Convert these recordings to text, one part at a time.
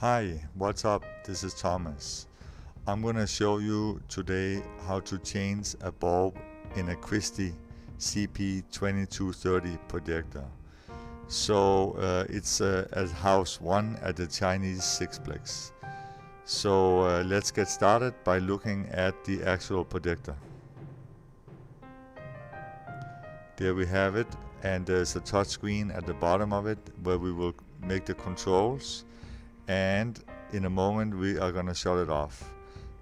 Hi, what's up? This is Thomas. I'm gonna show you today how to change a bulb in a Christie CP2230 projector. It's at house 1 at the Chinese Sixplex. Let's get started by looking at the actual projector. There we have it, and there's a touch screen at the bottom of it where we will make the controls, and in a moment we are gonna shut it off.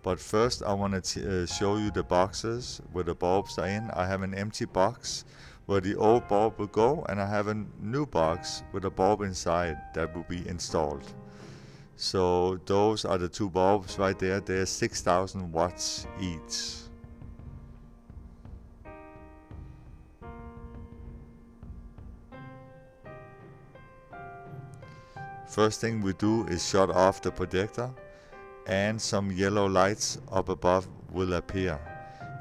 But first I want to show you the boxes where the bulbs are in. I have an empty box where the old bulb will go, and I have a new box with a bulb inside that will be installed. So those are the two bulbs right there. They're 6,000 watts each. First thing we do is shut off the projector, and some yellow lights up above will appear.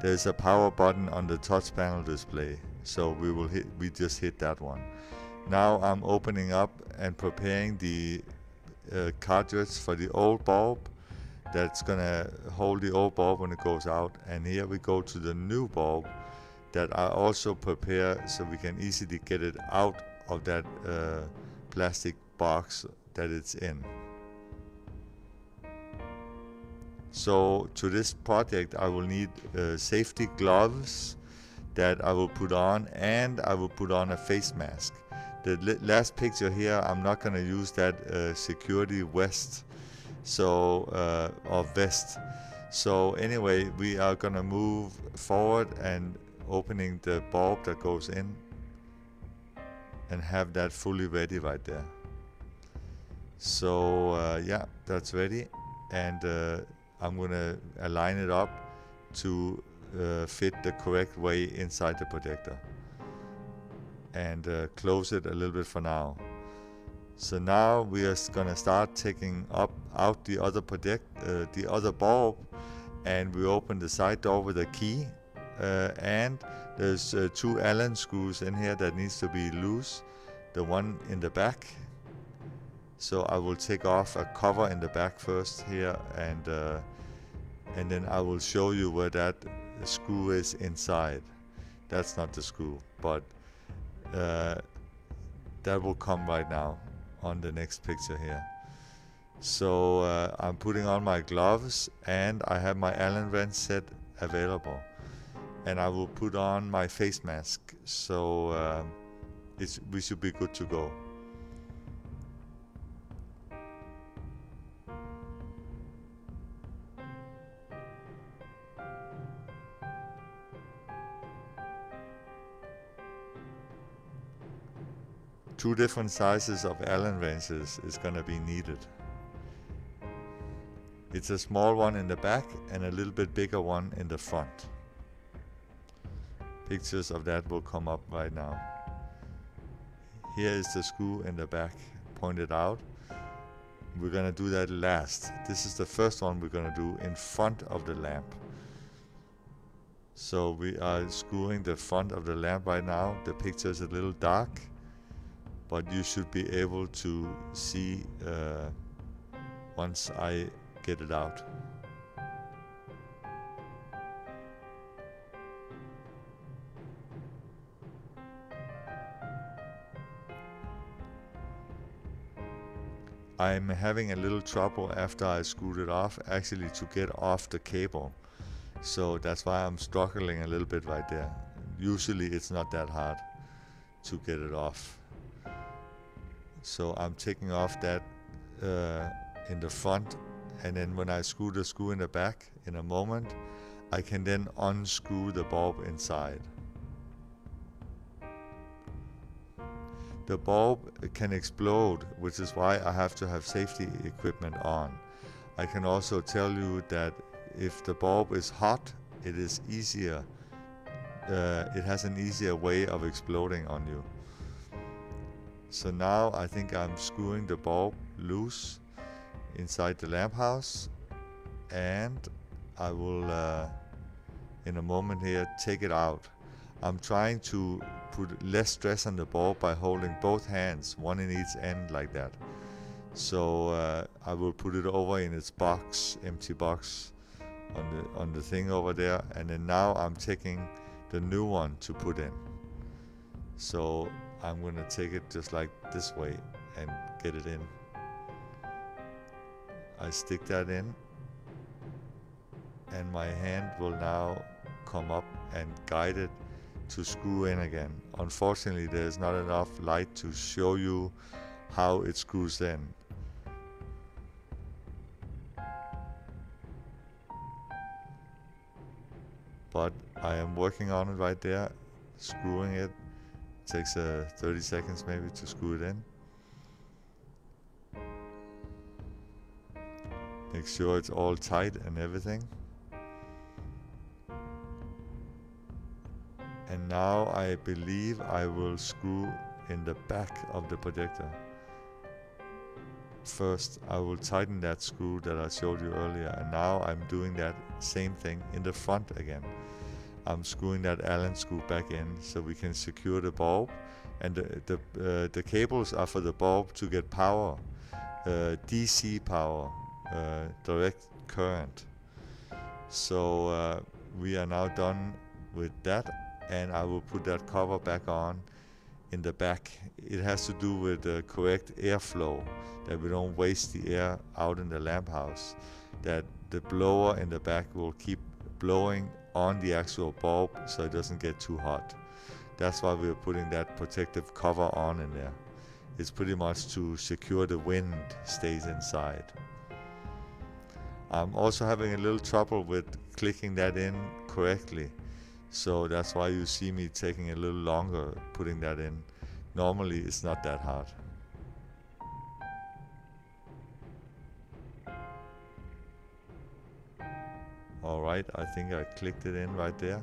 There's a power button on the touch panel display, so we just hit that one. Now I'm opening up and preparing the cartridge for the old bulb that's gonna hold the old bulb when it goes out, and here we go to the new bulb that I also prepare so we can easily get it out of that plastic box that it's in. So to this project I will need safety gloves that I will put on, and I will put on a face mask. The last picture here, I'm not going to use that security vest, or vest. So anyway, we are going to move forward and opening the bulb that goes in and have that fully ready right there. Yeah, that's ready, and I'm gonna align it up to fit the correct way inside the projector, and close it a little bit for now. So now we are gonna start taking out the other bulb, and we open the side door with a key, and there's two Allen screws in here that needs to be loose. The one in the back. So I will take off a cover in the back first here, and then I will show you where that screw is inside. That's not the screw, but uh, that will come right now on the next picture here. I'm putting on my gloves, and I have my Allen wrench set available, and I will put on my face mask. We should be good to go. Two different sizes of Allen wrenches is gonna be needed. It's a small one in the back and a little bit bigger one in the front. Pictures of that will come up right now. Here is the screw in the back pointed out. We're gonna do that last. This is the first one we're gonna do in front of the lamp. So we are screwing the front of the lamp right now. The picture is a little dark, but you should be able to see once I get it out. I'm having a little trouble after I screwed it off, actually, to get off the cable. So that's why I'm struggling a little bit right there. Usually it's not that hard to get it off. So I'm taking off that in the front, and then when I screw the screw in the back in a moment, I can then unscrew the bulb inside. The bulb can explode, which is why I have to have safety equipment on. I can also tell you that if the bulb is hot, it is easier. It has an easier way of exploding on you. So now I think I'm screwing the bulb loose inside the lamp house, and I will in a moment here take it out. I'm trying to put less stress on the bulb by holding both hands, one in each end like that. So I will put it over in its box, empty box, on the thing over there, and then now I'm taking the new one to put in. So I'm gonna take it just like this way and get it in. I stick that in, and my hand will now come up and guide it to screw in again. Unfortunately, there's not enough light to show you how it screws in. But I am working on it right there, screwing it. Takes 30 seconds maybe to screw it in. Make sure it's all tight and everything. And now I believe I will screw in the back of the projector. First I will tighten that screw that I showed you earlier, and now I'm doing that same thing in the front again. I'm screwing that Allen screw back in so we can secure the bulb, and the cables are for the bulb to get power, DC power, direct current. So we are now done with that, and I will put that cover back on in the back. It has to do with the correct airflow, that we don't waste the air out in the lamp house, that the blower in the back will keep blowing on the actual bulb so it doesn't get too hot. That's why we're putting that protective cover on in there. It's pretty much to secure the wind stays inside. I'm also having a little trouble with clicking that in correctly, so that's why you see me taking a little longer putting that in. Normally it's not that hard. Alright, I think I clicked it in right there.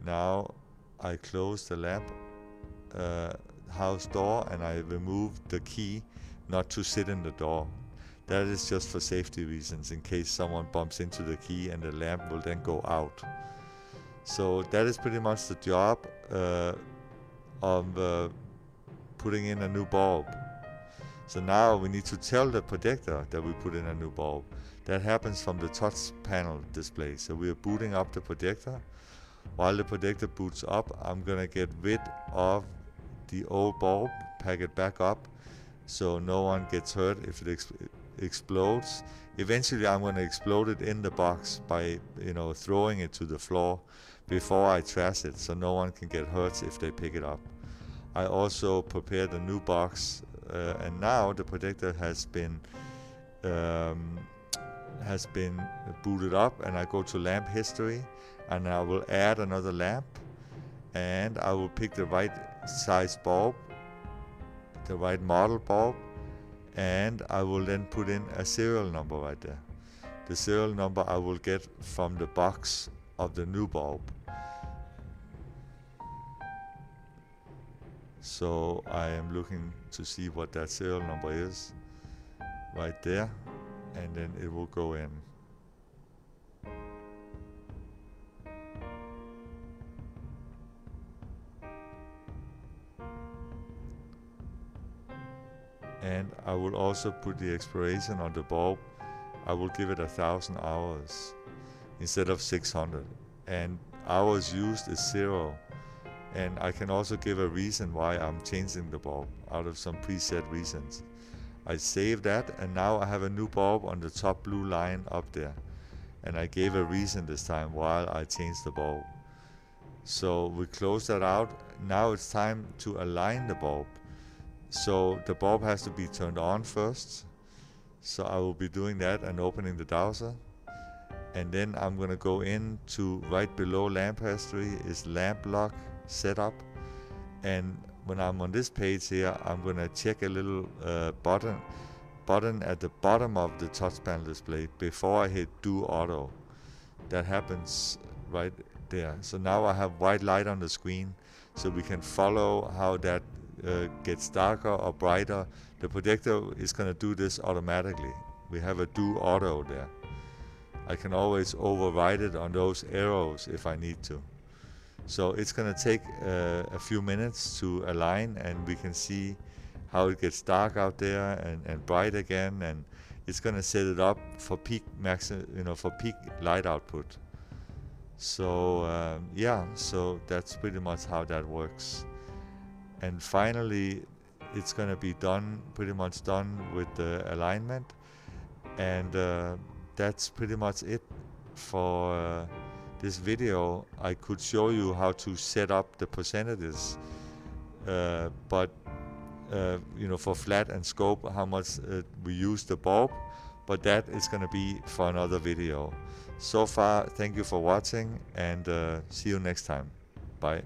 Now I close the lamp house door, and I remove the key not to sit in the door. That is just for safety reasons, in case someone bumps into the key and the lamp will then go out. So that is pretty much the job of putting in a new bulb. So now we need to tell the projector that we put in a new bulb. That happens from the touch panel display. So we are booting up the projector. While the projector boots up, I'm gonna get rid of the old bulb, pack it back up so no one gets hurt if it explodes. Eventually I'm gonna explode it in the box by throwing it to the floor before I trash it, so no one can get hurt if they pick it up. I also prepared a new box, and now the projector has been booted up, and I go to lamp history, and I will add another lamp, and I will pick the right size bulb, the right model bulb, and I will then put in a serial number right there. The serial number I will get from the box of the new bulb. So I am looking to see what that serial number is right there, and then it will go in. And I will also put the expiration on the bulb. I will give it 1,000 hours instead of 600, and hours used is 0. And I can also give a reason why I'm changing the bulb out of some preset reasons. I save that, and now I have a new bulb on the top blue line up there, and I gave a reason this time while I changed the bulb. So we close that out. Now it's time to align the bulb. So the bulb has to be turned on first. So I will be doing that and opening the dowser. And then I'm gonna go into right below lamp history is lamp lock setup. And when I'm on this page here, I'm gonna check a little button at the bottom of the touch panel display before I hit do auto. That happens right there. So now I have white light on the screen, so we can follow how that gets darker or brighter. The projector is going to do this automatically. We have a do auto there. I can always override it on those arrows if I need to. So it's going to take a few minutes to align, and we can see how it gets dark out there and bright again, and it's going to set it up for peak for peak light output. So yeah, so that's pretty much how that works. And finally, it's going to be pretty much done with the alignment, and that's pretty much it for this video. I could show you how to set up the percentages, but for flat and scope, how much we use the bulb, but that is going to be for another video. So far, thank you for watching, and see you next time. Bye.